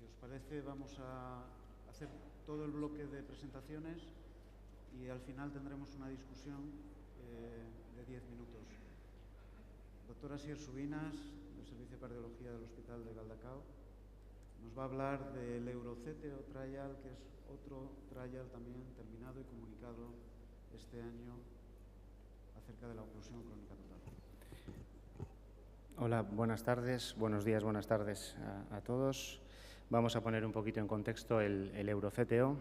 Si os parece, vamos a hacer todo el bloque de presentaciones y al final tendremos una discusión de 10 minutos. Doctora Asier Subinas, del Servicio de Cardiología del Hospital de Galdacao, nos va a hablar del EuroCTO Trial, que es otro trial también terminado y comunicado este año acerca de la oclusión crónica total. Hola, buenas tardes, buenos días, buenas tardes a todos. Vamos a poner un poquito en contexto el EuroCTO.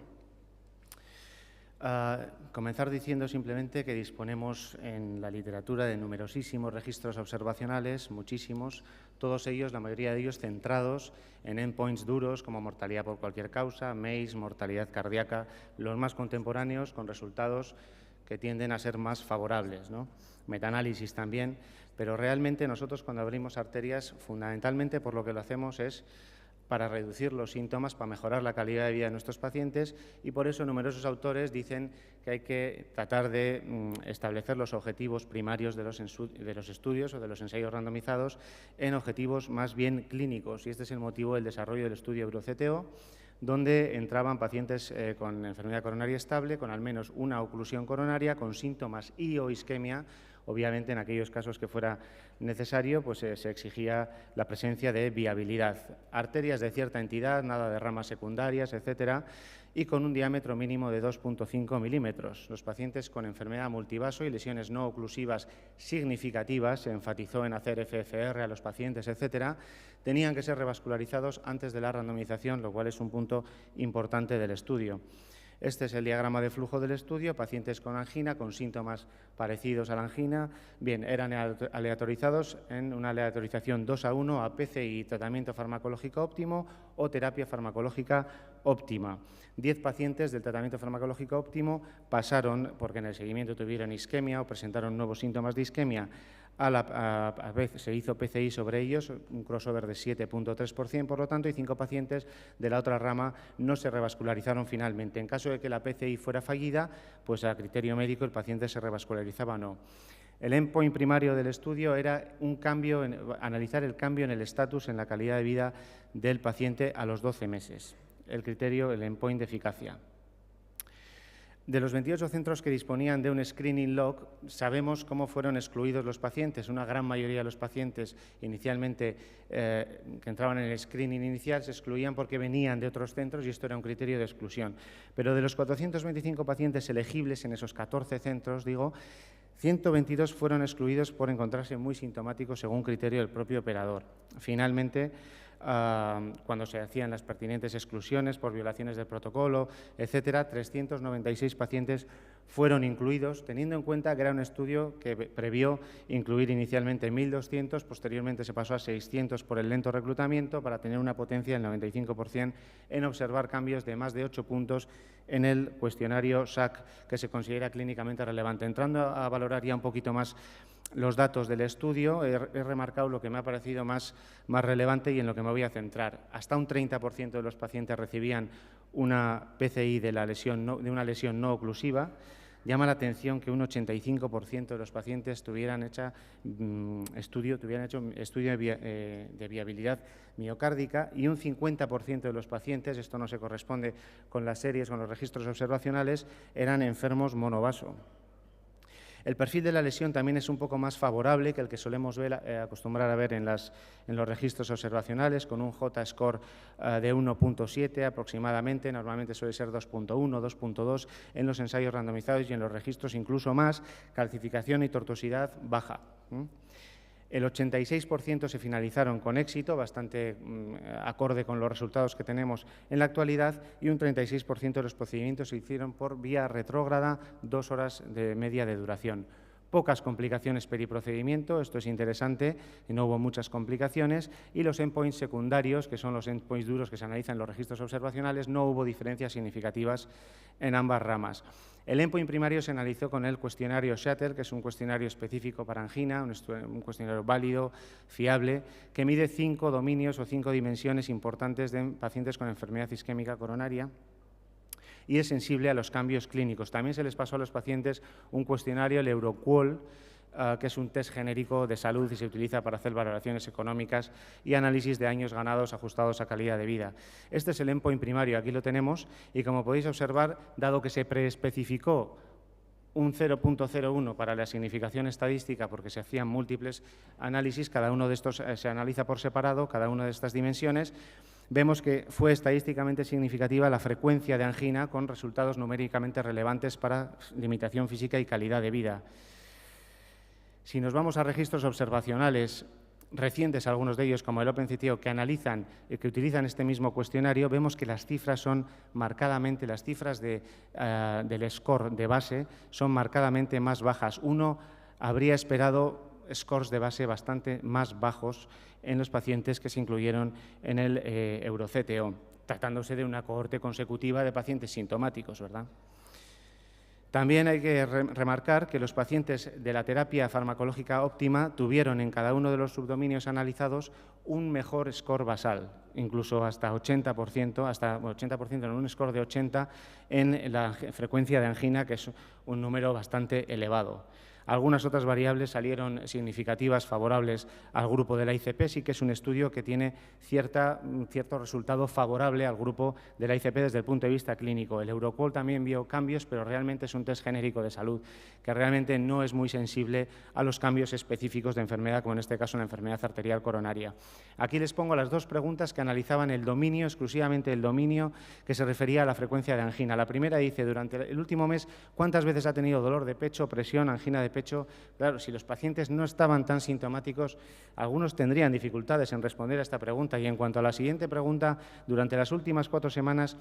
Comenzar diciendo simplemente que disponemos en la literatura de numerosísimos registros observacionales, muchísimos, todos ellos, la mayoría de ellos centrados en endpoints duros como mortalidad por cualquier causa, MACE, mortalidad cardíaca, los más contemporáneos con resultados que tienden a ser más favorables, ¿no? Metaanálisis también, pero realmente nosotros cuando abrimos arterias, fundamentalmente por lo que lo hacemos es para reducir los síntomas, para mejorar la calidad de vida de nuestros pacientes y por eso numerosos autores dicen que hay que tratar de establecer los objetivos primarios de los estudios o de los ensayos randomizados en objetivos más bien clínicos y este es el motivo del desarrollo del estudio EuroCTO, donde entraban pacientes con enfermedad coronaria estable, con al menos una oclusión coronaria, con síntomas y o isquemia. Obviamente, en aquellos casos que fuera necesario, pues se exigía la presencia de viabilidad. Arterias de cierta entidad, nada de ramas secundarias, etcétera, y con un diámetro mínimo de 2,5 milímetros. Los pacientes con enfermedad multivaso y lesiones no oclusivas significativas, se enfatizó en hacer FFR a los pacientes, etcétera, tenían que ser revascularizados antes de la randomización, lo cual es un punto importante del estudio. Este es el diagrama de flujo del estudio, pacientes con angina, con síntomas parecidos a la angina. Bien, eran aleatorizados en una aleatorización 2:1 a PCI, tratamiento farmacológico óptimo o terapia farmacológica óptima. 10 pacientes del tratamiento farmacológico óptimo pasaron, porque en el seguimiento tuvieron isquemia o presentaron nuevos síntomas de isquemia, a vez se hizo PCI sobre ellos, un crossover de 7,3%, por lo tanto, y 5 pacientes de la otra rama no se revascularizaron finalmente. En caso de que la PCI fuera fallida, pues a criterio médico el paciente se revascularizaba o no. El endpoint primario del estudio era analizar el cambio en el estatus, en la calidad de vida del paciente a los 12 meses. El endpoint de eficacia. De los 28 centros que disponían de un screening log, sabemos cómo fueron excluidos los pacientes. Una gran mayoría de los pacientes inicialmente que entraban en el screening inicial se excluían porque venían de otros centros y esto era un criterio de exclusión. Pero de los 425 pacientes elegibles en esos 14 centros, 122 fueron excluidos por encontrarse muy sintomáticos según criterio del propio operador. Finalmente, cuando se hacían las pertinentes exclusiones por violaciones del protocolo, etcétera, 396 pacientes fueron incluidos, teniendo en cuenta que era un estudio que previó incluir inicialmente 1.200, posteriormente se pasó a 600 por el lento reclutamiento para tener una potencia del 95% en observar cambios de más de 8 puntos en el cuestionario SAC que se considera clínicamente relevante. Entrando a valorar ya un poquito más los datos del estudio, he remarcado lo que me ha parecido más relevante y en lo que me voy a centrar. Hasta un 30% de los pacientes recibían una PCI de una lesión no oclusiva. Llama la atención que un 85% de los pacientes tuvieran hecho estudio de viabilidad miocárdica y un 50% de los pacientes, esto no se corresponde con las series, con los registros observacionales, eran enfermos monovaso. El perfil de la lesión también es un poco más favorable que el que solemos acostumbrar a ver en los registros observacionales, con un J-score de 1,7 aproximadamente, normalmente suele ser 2,1, 2,2 en los ensayos randomizados y en los registros incluso más, calcificación y tortuosidad baja. El 86% se finalizaron con éxito, bastante acorde con los resultados que tenemos en la actualidad, y un 36% de los procedimientos se hicieron por vía retrógrada, 2 horas de media de duración. Pocas complicaciones periprocedimiento, esto es interesante, no hubo muchas complicaciones, y los endpoints secundarios, que son los endpoints duros que se analizan en los registros observacionales, no hubo diferencias significativas en ambas ramas. El endpoint primario se analizó con el cuestionario Shatter, que es un cuestionario específico para angina, un cuestionario válido, fiable, que mide 5 dominios o 5 dimensiones importantes de pacientes con enfermedad isquémica coronaria y es sensible a los cambios clínicos. También se les pasó a los pacientes un cuestionario, el EuroQoL, que es un test genérico de salud y se utiliza para hacer valoraciones económicas y análisis de años ganados ajustados a calidad de vida. Este es el endpoint primario, aquí lo tenemos, y como podéis observar, dado que se preespecificó un 0.01 para la significación estadística, porque se hacían múltiples análisis, cada uno de estos se analiza por separado, cada una de estas dimensiones, vemos que fue estadísticamente significativa la frecuencia de angina con resultados numéricamente relevantes para limitación física y calidad de vida. Si nos vamos a registros observacionales recientes, algunos de ellos como el OpenCTO, que analizan y que utilizan este mismo cuestionario, vemos que las cifras son marcadamente, las cifras del score de base son marcadamente más bajas. Uno habría esperado scores de base bastante más bajos en los pacientes que se incluyeron en el EuroCTO, tratándose de una cohorte consecutiva de pacientes sintomáticos, ¿verdad? También hay que remarcar que los pacientes de la terapia farmacológica óptima tuvieron en cada uno de los subdominios analizados un mejor score basal, incluso hasta 80%, hasta 80% en un score de 80 en la frecuencia de angina, que es un número bastante elevado. Algunas otras variables salieron significativas, favorables al grupo de la ICP, sí que es un estudio que tiene cierto resultado favorable al grupo de la ICP desde el punto de vista clínico. El Euroqual también vio cambios, pero realmente es un test genérico de salud, que realmente no es muy sensible a los cambios específicos de enfermedad, como en este caso la enfermedad arterial coronaria. Aquí les pongo las dos preguntas que analizaban el dominio, exclusivamente el dominio, que se refería a la frecuencia de angina. La primera dice, durante el último mes, ¿cuántas veces ha tenido dolor de pecho, presión, angina de pecho? Claro, si los pacientes no estaban tan sintomáticos, algunos tendrían dificultades en responder a esta pregunta. Y en cuanto a la siguiente pregunta, durante las últimas 4 semanas,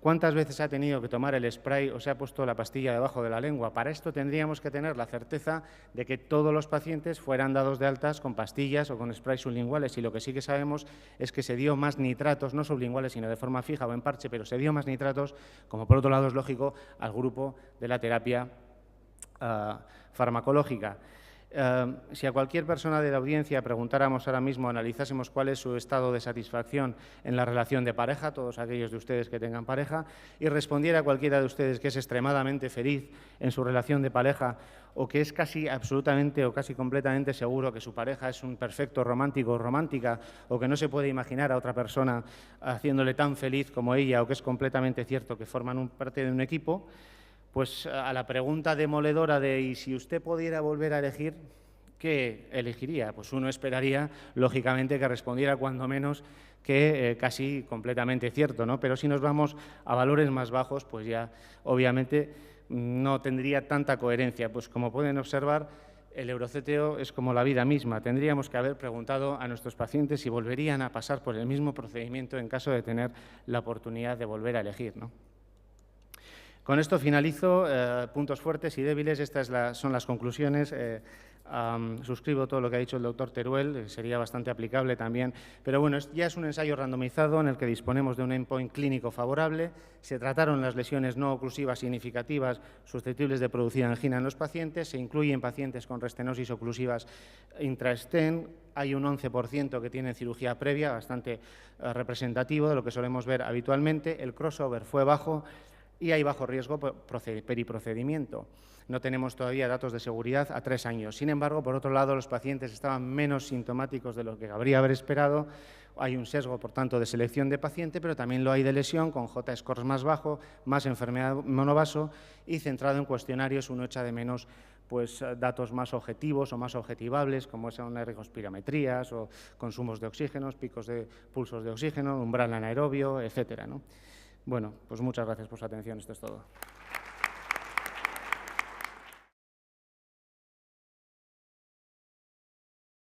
¿cuántas veces ha tenido que tomar el spray o se ha puesto la pastilla debajo de la lengua? Para esto tendríamos que tener la certeza de que todos los pacientes fueran dados de altas con pastillas o con sprays sublinguales. Y lo que sí que sabemos es que se dio más nitratos, no sublinguales, sino de forma fija o en parche, pero se dio más nitratos, como por otro lado es lógico, al grupo de la terapia farmacológica. Si a cualquier persona de la audiencia preguntáramos ahora mismo, analizásemos cuál es su estado de satisfacción en la relación de pareja, todos aquellos de ustedes que tengan pareja, y respondiera cualquiera de ustedes que es extremadamente feliz en su relación de pareja o que es casi absolutamente o casi completamente seguro que su pareja es un perfecto romántico o romántica o que no se puede imaginar a otra persona haciéndole tan feliz como ella o que es completamente cierto que forman parte de un equipo, pues a la pregunta demoledora de ¿y si usted pudiera volver a elegir, qué elegiría? Pues uno esperaría, lógicamente, que respondiera cuando menos que casi completamente cierto, ¿no? Pero si nos vamos a valores más bajos, pues ya obviamente no tendría tanta coherencia. Pues como pueden observar, el EuroCTO es como la vida misma. Tendríamos que haber preguntado a nuestros pacientes si volverían a pasar por el mismo procedimiento en caso de tener la oportunidad de volver a elegir, ¿no? Con esto finalizo, puntos fuertes y débiles, estas son las conclusiones. Suscribo todo lo que ha dicho el doctor Teruel, sería bastante aplicable también, pero bueno, ya es un ensayo randomizado en el que disponemos de un endpoint clínico favorable, se trataron las lesiones no oclusivas significativas susceptibles de producir angina en los pacientes, se incluyen pacientes con restenosis oclusivas intraestén, hay un 11% que tienen cirugía previa, bastante representativo de lo que solemos ver habitualmente, el crossover fue bajo, y hay bajo riesgo periprocedimiento. No tenemos todavía datos de seguridad a 3 años. Sin embargo, por otro lado, los pacientes estaban menos sintomáticos de lo que habría haber esperado. Hay un sesgo, por tanto, de selección de paciente, pero también lo hay de lesión, con J-scores más bajo, más enfermedad monovaso y centrado en cuestionarios, uno echa de menos pues, datos más objetivos o más objetivables, como son ergospirometrías o consumos de oxígenos, picos de pulsos de oxígeno, umbral anaerobio, etcétera, ¿no? Bueno, pues muchas gracias por su atención. Esto es todo.